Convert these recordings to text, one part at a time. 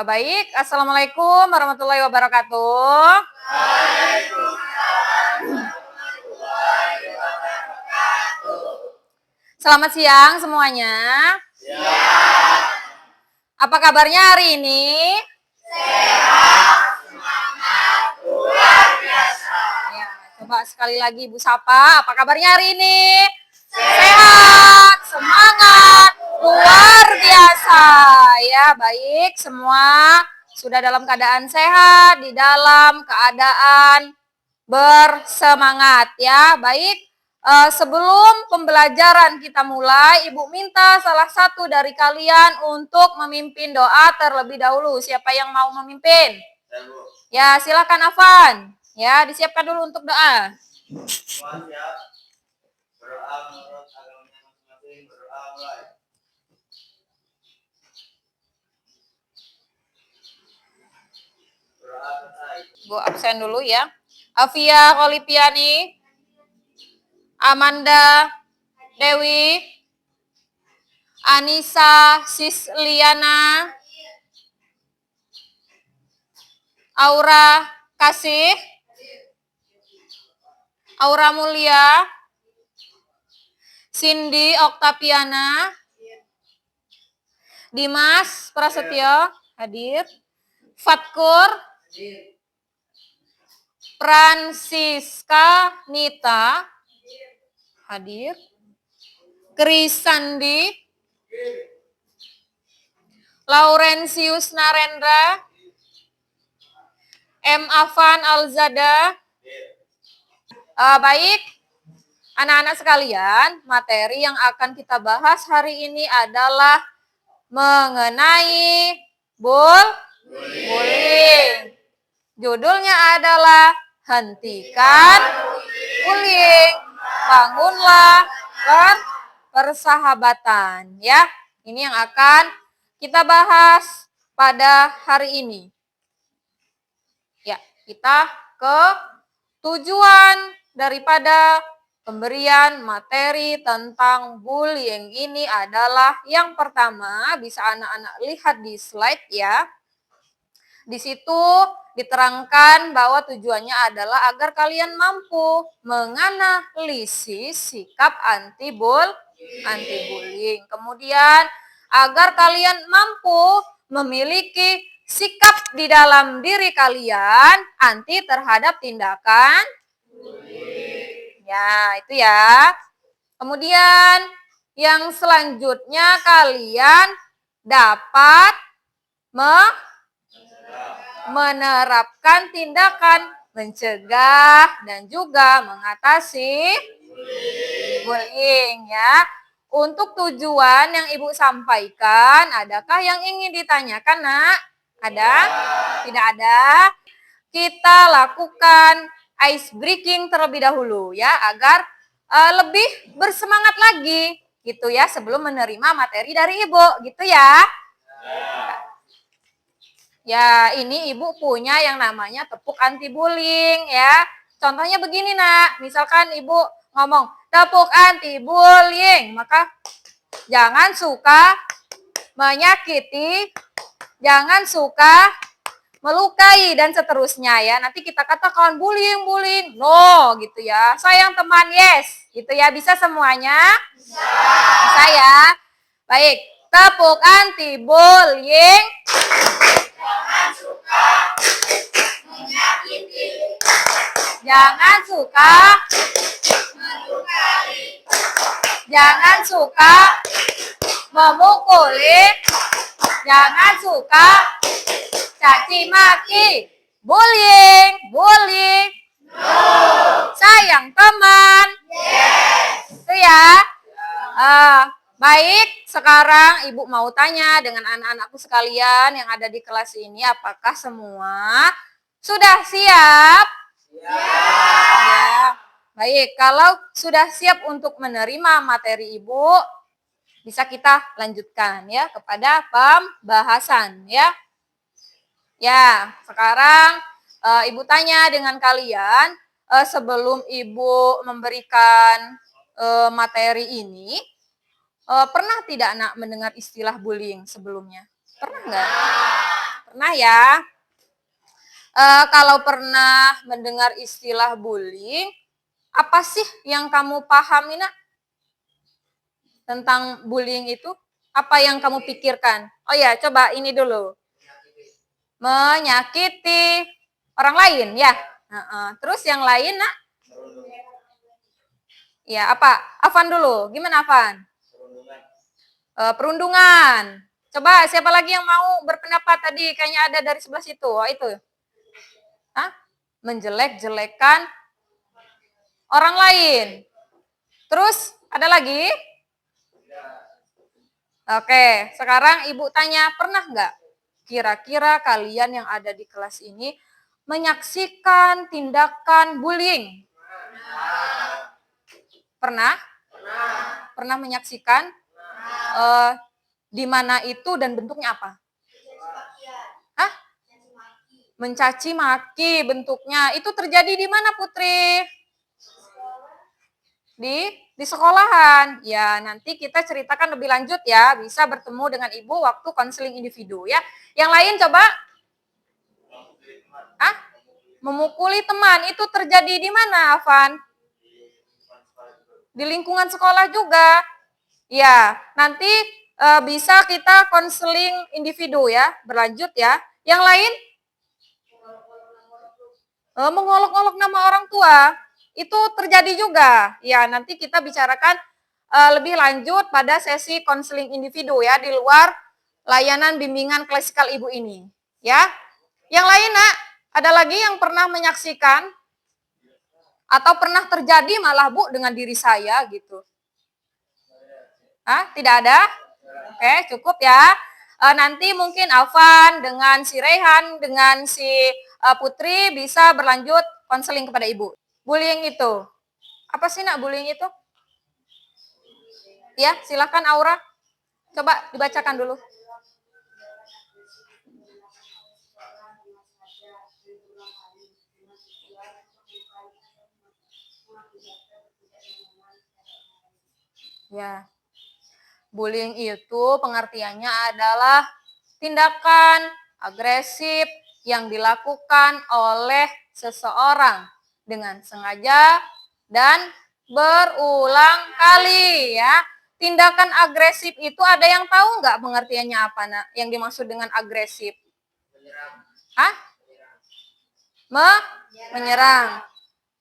Baik, Assalamualaikum warahmatullahi wabarakatuh. Selamat siang semuanya. Apa kabarnya hari ini? Ya, coba sekali lagi Ibu sapa, apa kabarnya hari ini? Sehat, semangat, luar biasa. Ya, baik semua sudah dalam keadaan sehat, di dalam keadaan bersemangat ya. Baik, sebelum pembelajaran kita mulai, Ibu minta salah satu dari kalian untuk memimpin doa terlebih dahulu. Siapa yang mau memimpin? Ya, silakan Afan. Ya, disiapkan dulu untuk doa. Berdoa menurut agamanya masing-masing, berdoa mulai. Bu absen dulu ya. Afia Kolipiani, Amanda Dewi, Anissa Sisliana, Aura Kasih, Aura Mulia, Cindy Oktaviana, Dimas Prasetyo hadir, Fatkur, Francisca Nita hadir, Krisandi, Laurentius Narendra, M. Afan Alzada. Baik, anak-anak sekalian, materi yang akan kita bahas hari ini adalah mengenai bullying. Judulnya adalah hentikan bullying, bangunlah persahabatan. Ya, ini yang akan kita bahas pada hari ini. Ya, kita ke tujuan daripada pemberian materi tentang bullying ini adalah yang pertama, bisa anak-anak lihat di slide ya. Di situ diterangkan bahwa tujuannya adalah agar kalian mampu menganalisis sikap anti-bullying. Kemudian agar kalian mampu memiliki sikap di dalam diri kalian anti terhadap tindakan bullying. Ya, itu ya. Kemudian yang selanjutnya kalian dapat menerapkan tindakan mencegah dan juga mengatasi bullying ya. Untuk tujuan yang Ibu sampaikan, adakah yang ingin ditanyakan, Nak? Ada? Tidak ada? Kita lakukan ice breaking terlebih dahulu ya, agar lebih bersemangat lagi gitu ya sebelum menerima materi dari Ibu gitu ya. Ya, ini Ibu punya yang namanya tepuk anti bullying ya. Contohnya begini, Nak. Misalkan Ibu ngomong tepuk anti bullying, maka jangan suka menyakiti, jangan suka melukai dan seterusnya ya. Nanti kita katakan bullying, no gitu ya. Sayang teman, yes. Gitu ya. Bisa semuanya? Bisa ya. Baik, tepuk anti bullying. Jangan suka menyakiti. Jangan suka melukai. Jangan suka memukuli. Jangan suka caci maki. Bullying. No. Sayang teman. Yes. Itu ya. Baik, sekarang Ibu mau tanya dengan anak-anakku sekalian yang ada di kelas ini, apakah semua sudah siap? Ya. Baik, kalau sudah siap untuk menerima materi Ibu, bisa kita lanjutkan ya kepada pembahasan ya. Ya, sekarang Ibu tanya dengan kalian, sebelum Ibu memberikan materi ini, pernah tidak Nak mendengar istilah bullying sebelumnya? Pernah nggak? Pernah ya? Kalau pernah mendengar istilah bullying, apa sih yang kamu pahami, Nak? Tentang bullying itu? Apa yang kamu pikirkan? Oh ya, coba ini dulu. Menyakiti orang lain, ya. Terus yang lain, Nak? Ya, apa? Afan dulu. Gimana, Afan? Perundungan. Coba siapa lagi yang mau berpendapat tadi? Kayaknya ada dari sebelah situ. Oh, itu. Hah? Menjelek-jelekan orang lain. Terus ada lagi? Oke, sekarang Ibu tanya, pernah nggak kira-kira kalian yang ada di kelas ini menyaksikan tindakan bullying? Pernah? Pernah menyaksikan? Di mana itu dan bentuknya apa? Hah? Mencaci maki bentuknya. Itu terjadi di mana, Putri? Di sekolahan. Ya, nanti kita ceritakan lebih lanjut ya. Bisa bertemu dengan Ibu waktu konseling individu ya. Yang lain coba. Hah? Memukuli teman. Itu terjadi di mana, Afan? Di lingkungan sekolah juga. Ya, nanti bisa kita konseling individu ya, berlanjut ya. Yang lain? Mengolok-olok nama orang tua. Itu terjadi juga. Ya, nanti kita bicarakan lebih lanjut pada sesi konseling individu ya, di luar layanan bimbingan klasikal Ibu ini. Ya. Yang lain, Nak, ada lagi yang pernah menyaksikan atau pernah terjadi malah, Bu, dengan diri saya gitu? Hah? Tidak ada? Oke, cukup ya. Nanti mungkin Alvan dengan si Rehan, dengan si Putri bisa berlanjut konseling kepada Ibu. Bullying itu. Apa sih, Nak, bullying itu? Ya, silakan Aura. Coba dibacakan dulu. Ya. Bullying itu pengertiannya adalah tindakan agresif yang dilakukan oleh seseorang dengan sengaja dan berulang kali ya. Tindakan agresif itu ada yang tahu nggak pengertiannya apa, Nak? Yang dimaksud dengan agresif? Hah? Menyerang.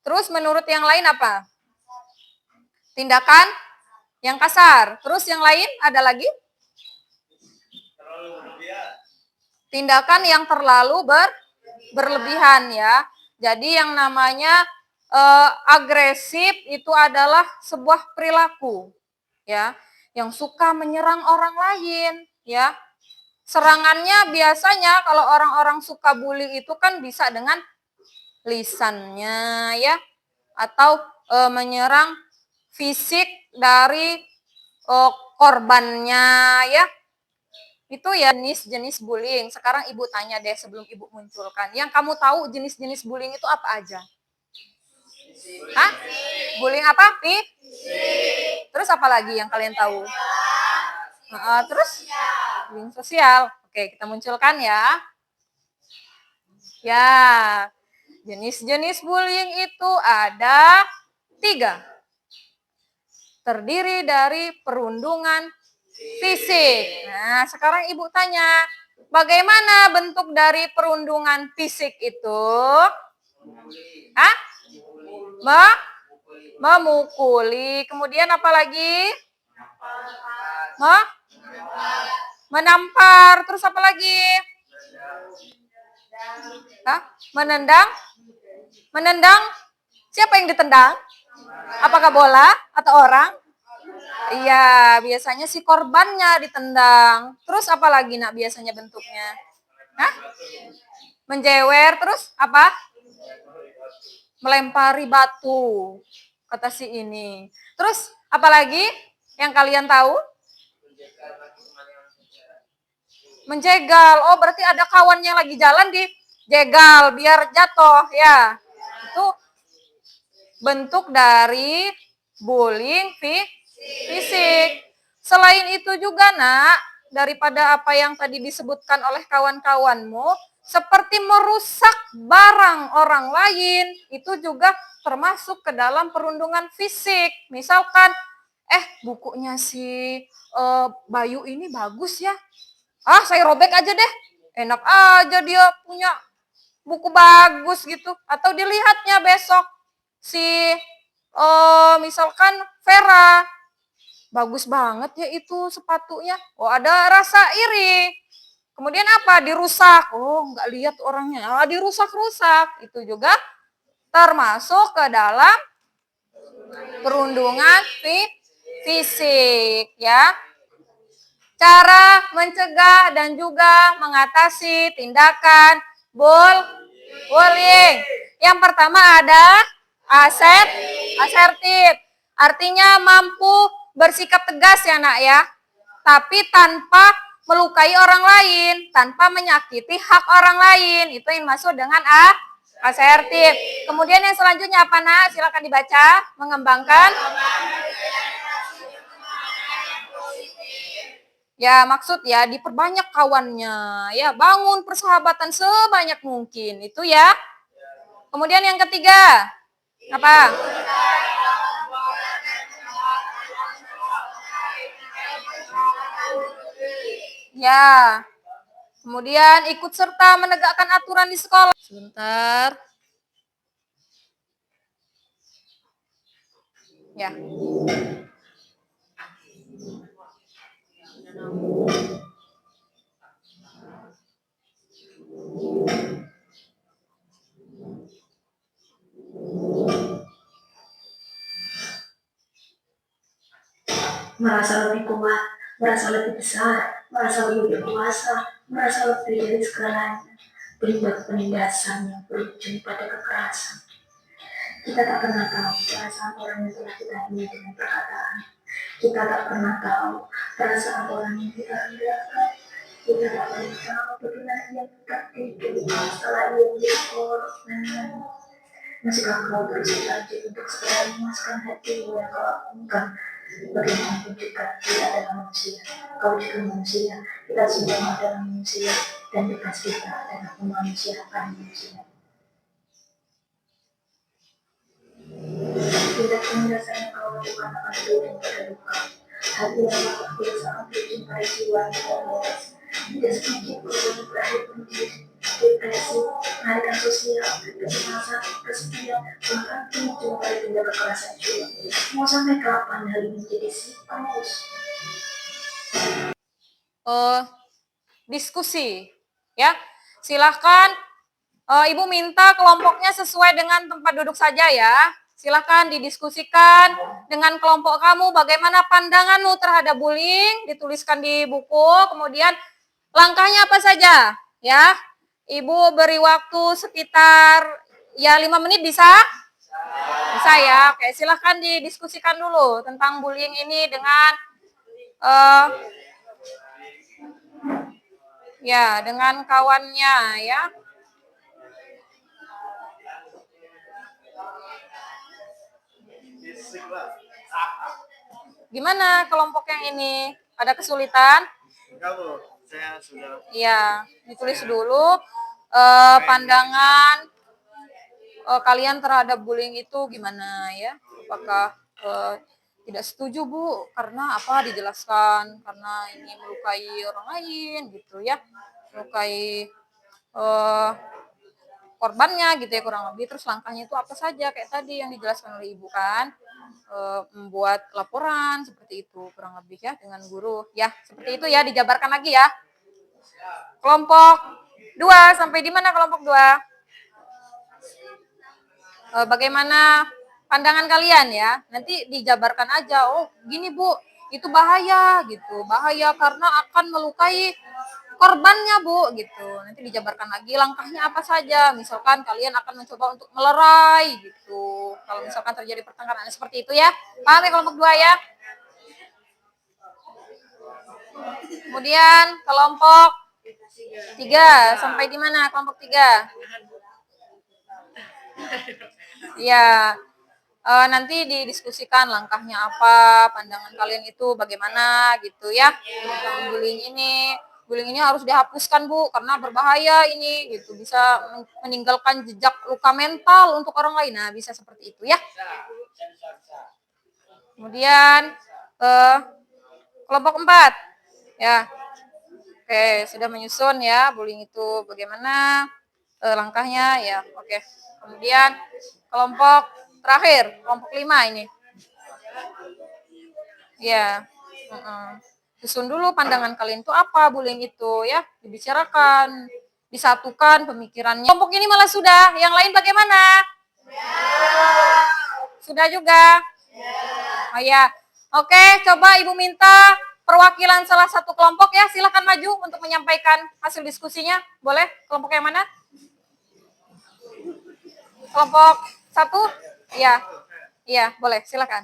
Terus menurut yang lain apa? Tindakan yang kasar. Terus yang lain ada lagi? Tindakan yang terlalu berlebihan ya. Jadi yang namanya agresif itu adalah sebuah perilaku ya, yang suka menyerang orang lain ya. Serangannya biasanya kalau orang-orang suka bully itu kan bisa dengan lisannya ya, atau menyerang fisik dari korbannya ya. Itu ya jenis-jenis bullying. Sekarang Ibu tanya deh sebelum Ibu munculkan. Yang kamu tahu jenis-jenis bullying itu apa aja? Hah? Bullying apa? Terus apa lagi yang kalian tahu? Terus? Bullying sosial. Oke, kita munculkan ya. Ya, jenis-jenis bullying itu ada 3. Terdiri dari perundungan fisik. Nah, sekarang Ibu tanya, bagaimana bentuk dari perundungan fisik itu? Hah? Memukuli. Kemudian apa lagi? Menampar. Terus apa lagi? Hah? Menendang? Menendang? Siapa yang ditendang? Apakah bola atau orang? Iya, biasanya si korbannya ditendang. Terus apa lagi, Nak, biasanya bentuknya? Hah? Menjewer, terus apa? Melempari batu, kata si ini. Terus apa lagi yang kalian tahu? Menjegal. Oh, berarti ada kawan yang lagi jalan dijegal biar jatuh ya. Itu bentuk dari bullying fisik. Selain itu juga, Nak, daripada apa yang tadi disebutkan oleh kawan-kawanmu, seperti merusak barang orang lain, itu juga termasuk ke dalam perundungan fisik. Misalkan, bukunya si Bayu ini bagus ya. Saya robek aja deh. Enak aja dia punya buku bagus gitu. Atau dilihatnya besok si misalkan Vera, bagus banget ya itu sepatunya. Ada rasa iri. Kemudian apa? Dirusak. Nggak lihat orangnya. Dirusak-rusak. Itu juga termasuk ke dalam perundungan fisik ya. Cara mencegah dan juga mengatasi tindakan bullying. Yang pertama ada asertif. Artinya mampu bersikap tegas ya nak ya. Tapi tanpa melukai orang lain, tanpa menyakiti hak orang lain. Itu yang masuk dengan asertif. Kemudian yang selanjutnya apa nak? Silakan dibaca. Mengembangkan. Ya maksud ya diperbanyak kawannya. Ya bangun persahabatan sebanyak mungkin. Itu ya. Kemudian yang ketiga. Apa? Ya. Kemudian ikut serta menegakkan aturan di sekolah. Sebentar. Ya. Merasa lebih kuat, merasa lebih besar, merasa lebih berkuasa, merasa lebih dari segalanya, berimbang penindasan yang berujung pada kekerasan. Kita tak pernah tahu perasaan orang yang telah kita hina dengan perkataan. Kita tak pernah tahu perasaan orang yang kita rendahkan. Kita tak pernah tahu bagaimana ia tertidur setelah ia dikorban. Masihkah kau berusaha untuk segera memuaskan hatimu yang kau lakukan? Bagaimanapun juga tidak adalah manusia. Kau juga manusia. Kita semua adalah manusia. Dan tugas kita adalah memanusiakan manusia. Tidak merasa yang kau lakukan akan berujung pada luka. Hati yang tak biasa berujung pada jiwa yang terlepas. Tidak sedikit korban berakhir bunuh depresi, penarikan sosial, kecemasan, kesepian, bahkan berujung pada tindak kekerasan jiwa. Mau sampai kapan hal ini menjadi siklus? Diskusi ya. Silahkan Ibu minta kelompoknya sesuai dengan tempat duduk saja ya. Silahkan didiskusikan dengan kelompok kamu bagaimana pandanganmu terhadap bullying, dituliskan di buku, kemudian langkahnya apa saja ya. Ibu beri waktu sekitar 5 menit bisa? Bisa ya. Oke, silahkan didiskusikan dulu tentang bullying ini dengan dengan kawannya ya. Gimana kelompok yang ini? Ada kesulitan? Enggak, Bu. Saya sudah. Iya, ditulis dulu pandangan kalian terhadap bullying itu gimana ya? Apakah tidak setuju, Bu? Karena apa? Dijelaskan karena ini melukai orang lain gitu ya. Melukai korbannya gitu ya kurang lebih. Terus langkahnya itu apa saja kayak tadi yang dijelaskan oleh Ibu kan? Membuat laporan seperti itu kurang lebih ya dengan guru ya, seperti itu ya, dijabarkan lagi ya. Kelompok 2 sampai di mana kelompok 2? Bagaimana pandangan kalian ya, nanti dijabarkan aja. Gini Bu, itu bahaya gitu, bahaya karena akan melukai korbannya Bu gitu. Nanti dijabarkan lagi langkahnya apa saja. Misalkan kalian akan mencoba untuk melerai gitu. Kalau misalkan terjadi pertengkaran seperti itu ya. Paham ya kelompok 2 ya? Kemudian kelompok 3 sampai di mana kelompok 3? Ya. nanti didiskusikan langkahnya apa, pandangan kalian itu bagaimana gitu ya. Tentang bullying ini. Bullying ini harus dihapuskan Bu, karena berbahaya ini gitu, bisa meninggalkan jejak luka mental untuk orang lain. Nah, bisa seperti itu ya. Kemudian kelompok 4 ya. Oke, sudah menyusun ya bullying itu bagaimana langkahnya ya. Oke. Kemudian kelompok terakhir, kelompok 5 ini. Ya. Susun dulu pandangan kalian itu apa bullying itu ya, dibicarakan, disatukan pemikirannya. Kelompok ini malah sudah, yang lain bagaimana? Sudah juga? Oh ya. Oke, coba Ibu minta perwakilan salah satu kelompok ya, silakan maju untuk menyampaikan hasil diskusinya. Boleh? Kelompok yang mana? Kelompok 1? Iya. Iya, boleh, silakan.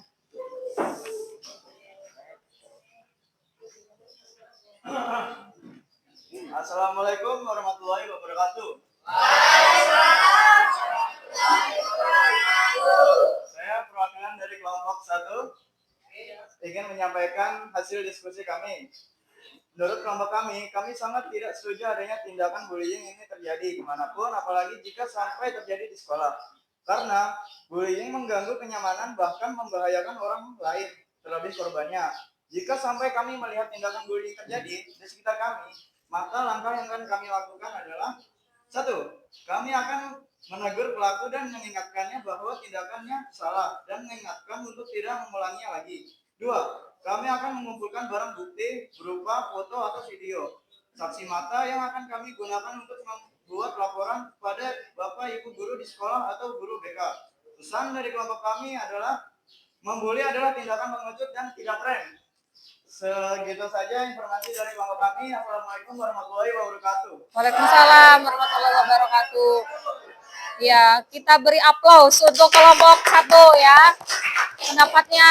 Assalamualaikum warahmatullahi wabarakatuh. Saya perwakilan dari kelompok 1 ingin menyampaikan hasil diskusi kami. Menurut kelompok kami sangat tidak setuju adanya tindakan bullying ini terjadi dimanapun, apalagi jika sampai terjadi di sekolah. Karena bullying mengganggu kenyamanan bahkan membahayakan orang lain, terlebih korbannya. Jika sampai kami melihat tindakan bullying terjadi di sekitar kami, maka langkah yang akan kami lakukan adalah 1. Kami akan menegur pelaku dan mengingatkannya bahwa tindakannya salah dan mengingatkan untuk tidak mengulanginya lagi. 2. Kami akan mengumpulkan barang bukti berupa foto atau video saksi mata yang akan kami gunakan untuk membuat laporan pada Bapak Ibu guru di sekolah atau guru BK. Pesan dari kelompok kami adalah membuli adalah tindakan mengecut dan tidak keren. Segitu saja informasi dari kelompok kami. Assalamualaikum warahmatullahi wabarakatuh. Waalaikumsalam warahmatullahi wabarakatuh. Ya, kita beri aplaus untuk kelompok 1 ya. Pendapatnya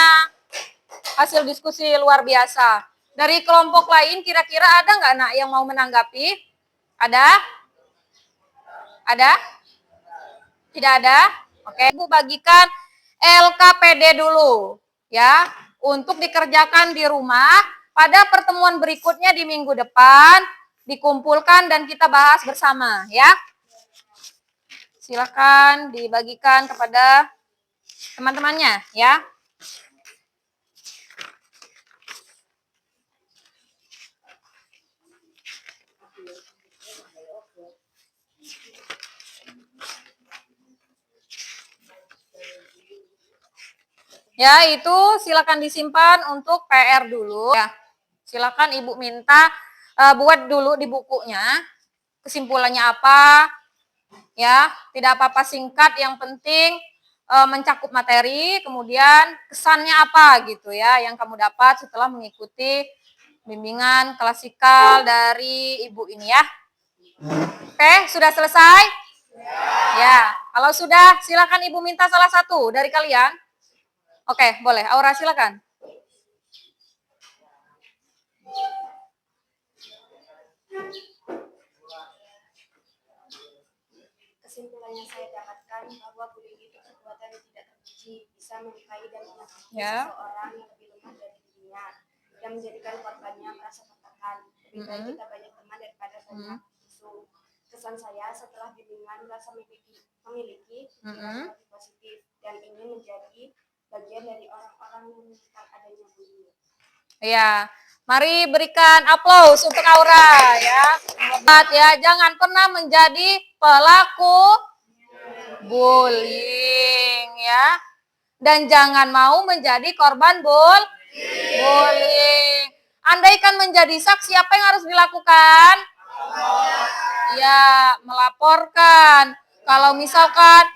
hasil diskusi luar biasa. Dari kelompok lain kira-kira ada nggak Nak yang mau menanggapi? Ada? Ada? Tidak ada? Oke, Ibu bagikan LKPD dulu ya, untuk dikerjakan di rumah. Pada pertemuan berikutnya di minggu depan dikumpulkan dan kita bahas bersama ya. Silakan dibagikan kepada teman-temannya ya. Ya, itu silakan disimpan untuk PR dulu. Ya, silakan Ibu minta buat dulu di bukunya. Kesimpulannya apa? Ya, tidak apa-apa singkat, yang penting mencakup materi, kemudian kesannya apa gitu ya yang kamu dapat setelah mengikuti bimbingan klasikal dari Ibu ini ya. Oke, sudah selesai? Ya, kalau sudah silakan Ibu minta salah satu dari kalian. Oke, boleh. Aura, silakan. Kesimpulannya saya dapatkan bahwa bullying itu perbuatan yang tidak terpuji, bisa melukai dan menyakiti Ya. seseorang yang lebih lemah dari dirinya, dan menjadikan korbannya merasa tertekan. Lebih baik kita banyak teman daripada banyak musuh. Kesan saya setelah bimbingan merasa memiliki pikiran lebih positif dan ingin menjadi bagian dari orang-orang yang menyukai adanya bullying. Ya, mari berikan aplaus untuk Aura ya. Hebat ya, jangan pernah menjadi pelaku bullying ya. Dan jangan mau menjadi korban bullying. Andaikan menjadi saksi, apa yang harus dilakukan? Ya, melaporkan. Kalau misalkan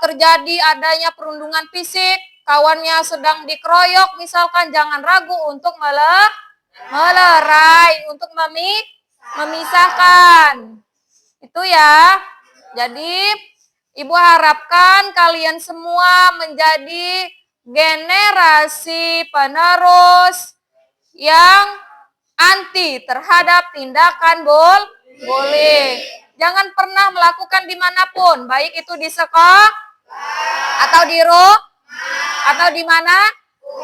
terjadi adanya perundungan fisik, kawannya sedang dikeroyok, misalkan jangan ragu untuk melerai, untuk memisahkan. Itu ya. Jadi, Ibu harapkan kalian semua menjadi generasi penerus yang anti terhadap tindakan bullying. Jangan pernah melakukan dimanapun, baik itu di sekolah atau di Atau di mana?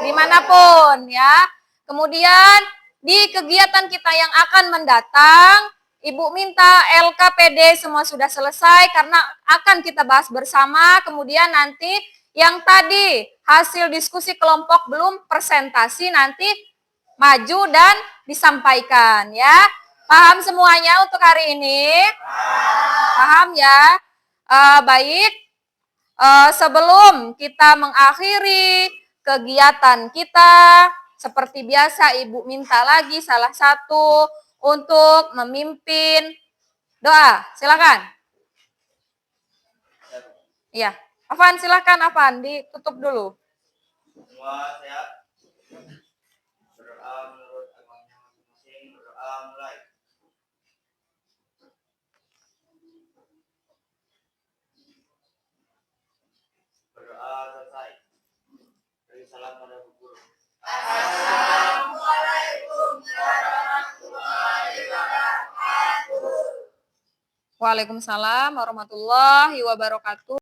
Dimanapun ya. Kemudian di kegiatan kita yang akan mendatang, Ibu minta LKPD semua sudah selesai karena akan kita bahas bersama. Kemudian nanti yang tadi hasil diskusi kelompok belum presentasi nanti maju dan disampaikan ya. Paham semuanya untuk hari ini? Paham ya? Baik. Sebelum kita mengakhiri kegiatan kita, seperti biasa Ibu minta lagi salah satu untuk memimpin doa. Silakan. Iya, Afan silakan Afan, ditutup dulu. Semua sehat. Berdoa menurut agamanya masing-masing. Berdoa mulai. Berdoa selesai. Beri salam pada Bu Guru. Waalaikumsalam warahmatullahi wabarakatuh.